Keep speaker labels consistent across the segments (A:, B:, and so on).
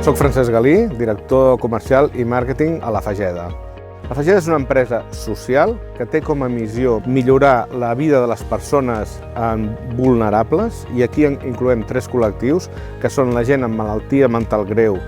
A: Soc Francesc Galí, director comercial i màrqueting a La Fageda. La Fageda és una empresa social que té com a missió millorar la vida de les persones vulnerables, i aquí incloem 3 col·lectius, que són la gent amb malaltia mental greu,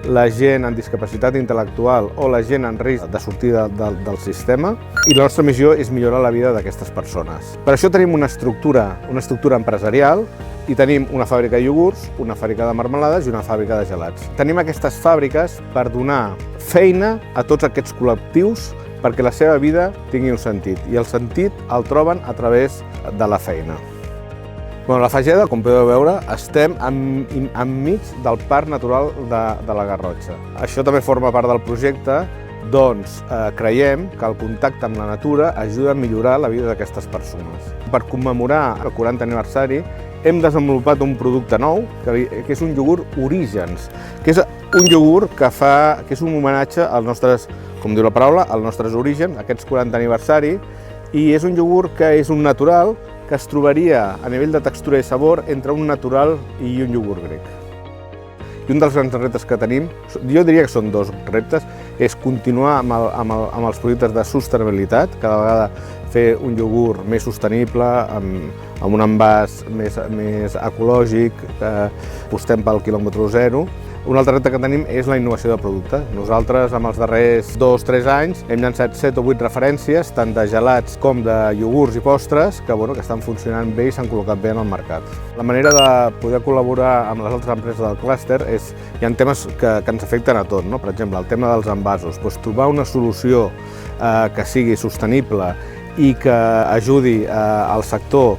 A: la gent amb discapacitat intel·lectual o la gent en risc de sortir del sistema, i la nostra missió és millorar la vida d'aquestes persones. Per això tenim una estructura empresarial i tenim una fàbrica de iogurts, una fàbrica de marmelades i una fàbrica de gelats. Tenim aquestes fàbriques per donar feina a tots aquests col·lectius perquè la seva vida tingui un sentit, i el sentit el troben a través de la feina. A La Fageda, com podeu veure, estem enmig del Parc Natural de la Garrotxa. Això també forma part del projecte, doncs creiem que el contacte amb la natura ajuda a millorar la vida d'aquestes persones. Per commemorar el 40 aniversari hem desenvolupat un producte nou, que és un iogurt Orígens, que és un iogurt que és un homenatge als nostres, com diu la paraula, als nostres orígens, aquests 40 aniversari, i és un iogurt que és un natural, que es trobaria a nivell de textura i sabor entre un natural i un iogurt grec. I un dels grans reptes que tenim, jo diria que són 2 reptes, és continuar amb els projectes de sostenibilitat, cada vegada fer un iogurt més sostenible, amb un envàs més ecològic, que apostem pel quilòmetre zero. Un altre repte que tenim és la innovació de producte. Nosaltres, en els darrers 2-3 anys, hem llançat 7 o 8 referències, tant de gelats com de iogurts i postres, que estan funcionant bé i s'han col·locat bé en el mercat. La manera de poder col·laborar amb les altres empreses del clúster és, hi ha temes que ens afecten a tot, no? Per exemple, el tema dels envasos. Trobar una solució que sigui sostenible i que ajudi al sector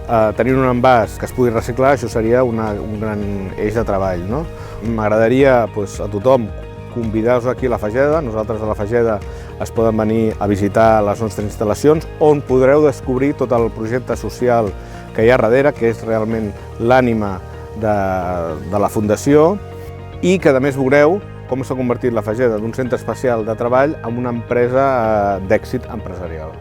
A: a tenir un envàs que es pugui reciclar, això seria un gran eix de treball, no? M'agradaria a tothom convidar-vos aquí a La Fageda. Nosaltres a La Fageda es poden venir a visitar les nostres instal·lacions, on podreu descobrir tot el projecte social que hi ha darrere, que és realment l'ànima de la Fundació, i que a més veureu com s'ha convertit La Fageda d'un centre especial de treball en una empresa d'èxit empresarial.